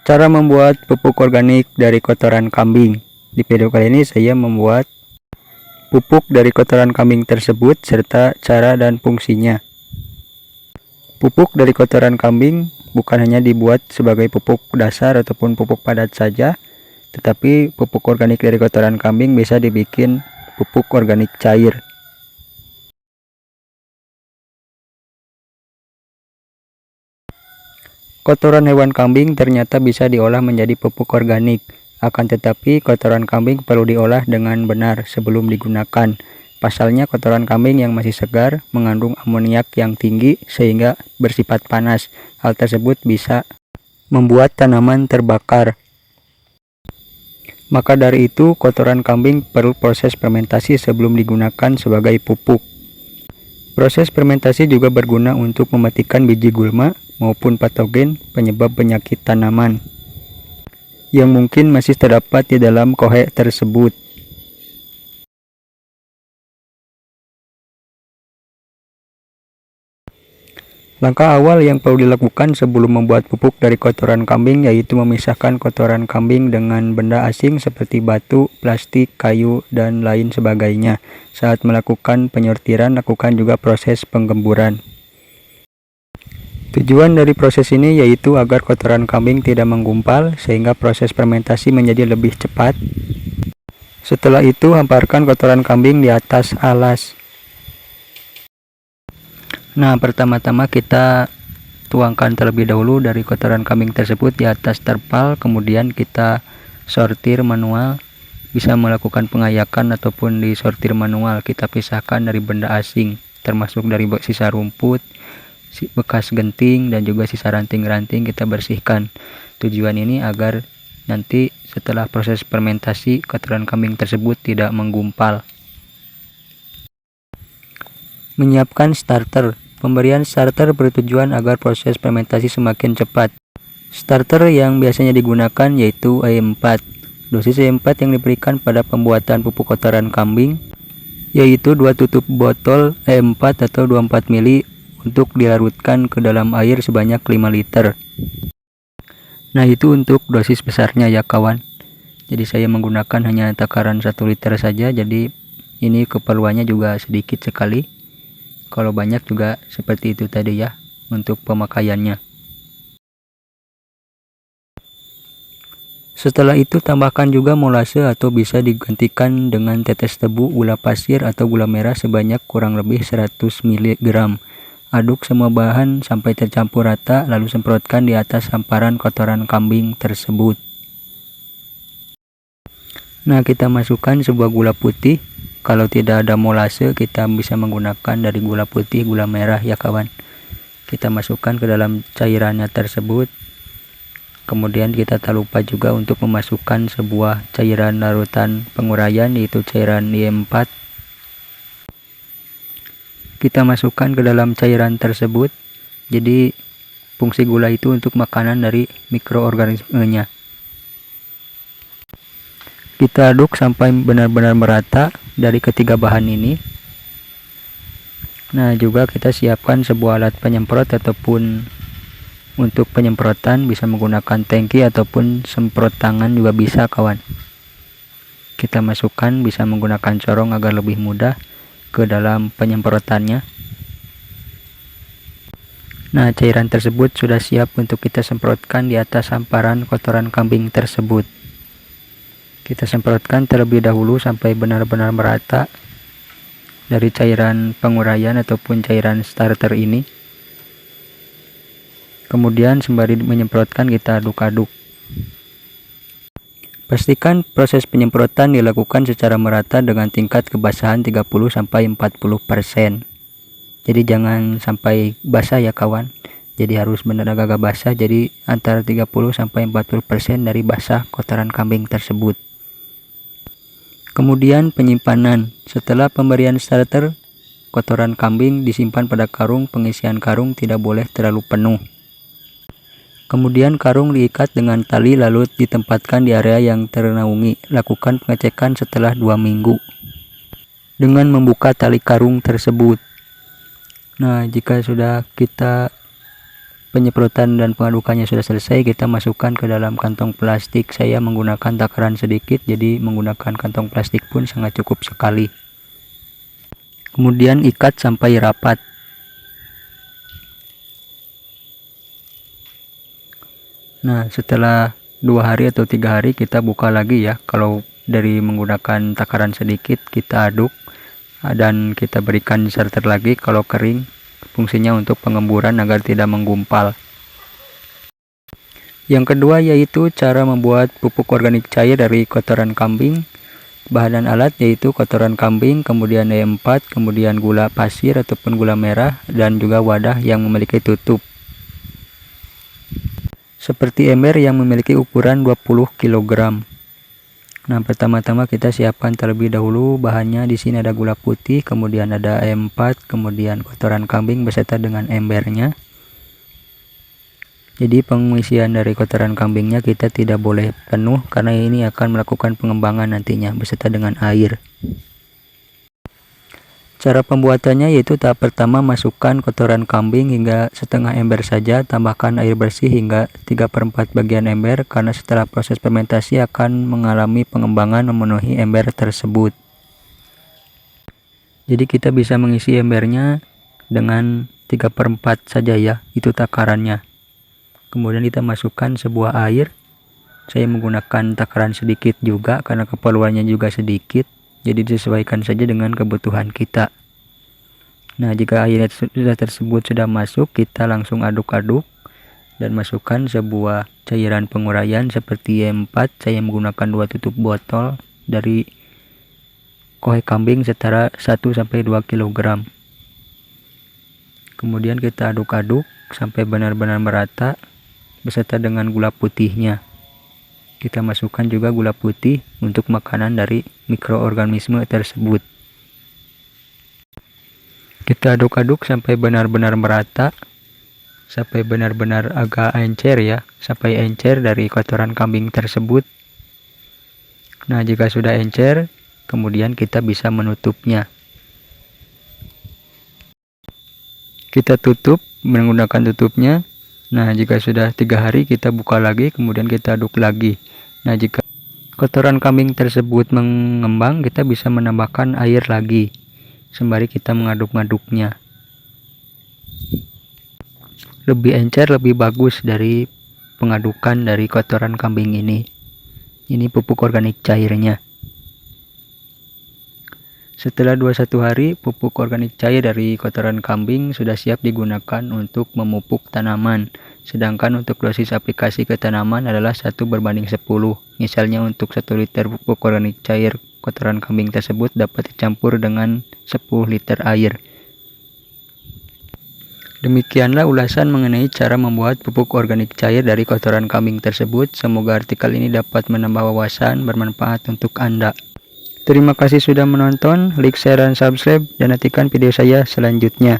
Cara membuat pupuk organik dari kotoran kambing. Di video kali ini saya membuat pupuk dari kotoran kambing tersebut serta cara dan fungsinya. Pupuk dari kotoran kambing bukan hanya dibuat sebagai pupuk dasar ataupun pupuk padat saja, tetapi pupuk organik dari kotoran kambing bisa dibikin pupuk organik cair. Kotoran hewan kambing ternyata bisa diolah menjadi pupuk organik. Akan tetapi kotoran kambing perlu diolah dengan benar sebelum digunakan. Pasalnya kotoran kambing yang masih segar mengandung amoniak yang tinggi sehingga bersifat panas. Hal tersebut bisa membuat tanaman terbakar. Maka dari itu kotoran kambing perlu proses fermentasi sebelum digunakan sebagai pupuk. Proses fermentasi juga berguna untuk mematikan biji gulma maupun patogen penyebab penyakit tanaman yang mungkin masih terdapat di dalam kohe tersebut. Langkah awal yang perlu dilakukan sebelum membuat pupuk dari kotoran kambing yaitu memisahkan kotoran kambing dengan benda asing seperti batu, plastik, kayu, dan lain sebagainya. Saat melakukan penyortiran, lakukan juga proses penggemburan. Tujuan dari proses ini yaitu agar kotoran kambing tidak menggumpal sehingga proses fermentasi menjadi lebih cepat. Setelah itu, hamparkan kotoran kambing di atas alas. Nah, pertama-tama kita tuangkan terlebih dahulu dari kotoran kambing tersebut di atas terpal, kemudian kita sortir manual. Bisa melakukan pengayakan ataupun disortir manual. Kita pisahkan dari benda asing, termasuk dari sisa rumput, bekas genting, dan juga sisa ranting-ranting kita bersihkan. Tujuan ini agar nanti setelah proses fermentasi kotoran kambing tersebut tidak menggumpal. Menyiapkan starter. Pemberian starter bertujuan agar proses fermentasi semakin cepat. Starter yang biasanya digunakan yaitu E4. Dosis E4 yang diberikan pada pembuatan pupuk kotoran kambing yaitu 2 tutup botol E4 atau 24 ml untuk dilarutkan ke dalam air sebanyak 5 liter. Nah, itu untuk dosis besarnya ya kawan. Jadi saya menggunakan hanya takaran 1 liter saja, jadi ini keperluannya juga sedikit sekali. Kalau banyak juga seperti itu tadi ya untuk pemakaiannya. Setelah itu tambahkan juga molase atau bisa digantikan dengan tetes tebu, gula pasir atau gula merah sebanyak kurang lebih 100 mg. Aduk semua bahan sampai tercampur rata lalu semprotkan di atas hamparan kotoran kambing tersebut. Nah, kita masukkan sebuah gula putih. Kalau tidak ada molase, kita bisa menggunakan dari gula putih, gula merah ya kawan. Kita masukkan ke dalam cairannya tersebut. Kemudian kita tak lupa juga untuk memasukkan sebuah cairan larutan penguraian yaitu cairan E4. Kita masukkan ke dalam cairan tersebut. Jadi fungsi gula itu untuk makanan dari mikroorganismenya. Kita aduk sampai benar-benar merata dari ketiga bahan ini. Nah, juga kita siapkan sebuah alat penyemprot ataupun untuk penyemprotan bisa menggunakan tangki ataupun semprot tangan juga bisa kawan. Kita masukkan bisa menggunakan corong agar lebih mudah ke dalam penyemprotannya. Nah, cairan tersebut sudah siap untuk kita semprotkan di atas hamparan kotoran kambing tersebut. Kita semprotkan terlebih dahulu sampai benar-benar merata dari cairan penguraian ataupun cairan starter ini. Kemudian sembari menyemprotkan kita aduk-aduk. Pastikan proses penyemprotan dilakukan secara merata dengan tingkat kebasahan 30-40%. Jadi jangan sampai basah ya kawan. Jadi harus benar agak basah, jadi antara 30-40% dari basah kotoran kambing tersebut. Kemudian penyimpanan. Setelah pemberian starter, kotoran kambing disimpan pada karung. Pengisian karung tidak boleh terlalu penuh. Kemudian karung diikat dengan tali lalu ditempatkan di area yang ternaungi. Lakukan pengecekan setelah 2 minggu dengan membuka tali karung tersebut. Nah, jika sudah kita penyemprotan dan pengadukannya sudah selesai, kita masukkan ke dalam kantong plastik. Saya menggunakan takaran sedikit, jadi menggunakan kantong plastik pun sangat cukup sekali. Kemudian ikat sampai rapat. Nah, setelah 2 hari atau 3 hari kita buka lagi ya. Kalau dari menggunakan takaran sedikit, kita aduk dan kita berikan starter lagi. Kalau kering, fungsinya untuk pengemburan agar tidak menggumpal. Yang kedua yaitu cara membuat pupuk organik cair dari kotoran kambing. Bahan dan alat yaitu kotoran kambing, kemudian E4, kemudian gula pasir ataupun gula merah, dan juga wadah yang memiliki tutup. Seperti ember yang memiliki ukuran 20 kg. Nah, pertama-tama kita siapkan terlebih dahulu bahannya. Di sini ada gula putih, kemudian ada E4, kemudian kotoran kambing beserta dengan embernya. Jadi pengisian dari kotoran kambingnya kita tidak boleh penuh karena ini akan melakukan pengembangan nantinya beserta dengan air. Cara pembuatannya yaitu tahap pertama, masukkan kotoran kambing hingga setengah ember saja, tambahkan air bersih hingga 3/4 bagian ember karena setelah proses fermentasi akan mengalami pengembangan memenuhi ember tersebut. Jadi kita bisa mengisi embernya dengan 3/4 saja ya, itu takarannya. Kemudian kita masukkan sebuah air. Saya menggunakan takaran sedikit juga karena keperluannya juga sedikit. Jadi disesuaikan saja dengan kebutuhan kita. Nah, jika air tersebut sudah masuk, kita langsung aduk-aduk dan masukkan sebuah cairan penguraian seperti E4. Saya menggunakan 2 tutup botol dari kohai kambing setara 1-2 kg. Kemudian kita aduk-aduk sampai benar-benar merata beserta dengan gula putihnya. Kita masukkan juga gula putih untuk makanan dari mikroorganisme tersebut. Kita aduk-aduk sampai benar-benar merata, sampai benar-benar agak encer ya, sampai encer dari kotoran kambing tersebut. Nah, jika sudah encer, kemudian kita bisa menutupnya. Kita tutup menggunakan tutupnya. Nah, jika sudah 3 hari kita buka lagi, kemudian kita aduk lagi. Nah, jika kotoran kambing tersebut mengembang, kita bisa menambahkan air lagi sembari kita mengaduk-ngaduknya. Lebih encer, lebih bagus dari pengadukan dari kotoran kambing ini. Ini pupuk organik cairnya. Setelah 21 hari, pupuk organik cair dari kotoran kambing sudah siap digunakan untuk memupuk tanaman. Sedangkan untuk dosis aplikasi ke tanaman adalah 1/10. Misalnya untuk 1 liter pupuk organik cair kotoran kambing tersebut dapat dicampur dengan 10 liter air. Demikianlah ulasan mengenai cara membuat pupuk organik cair dari kotoran kambing tersebut. Semoga artikel ini dapat menambah wawasan bermanfaat untuk Anda. Terima kasih sudah menonton, like, share, dan subscribe, dan nantikan video saya selanjutnya.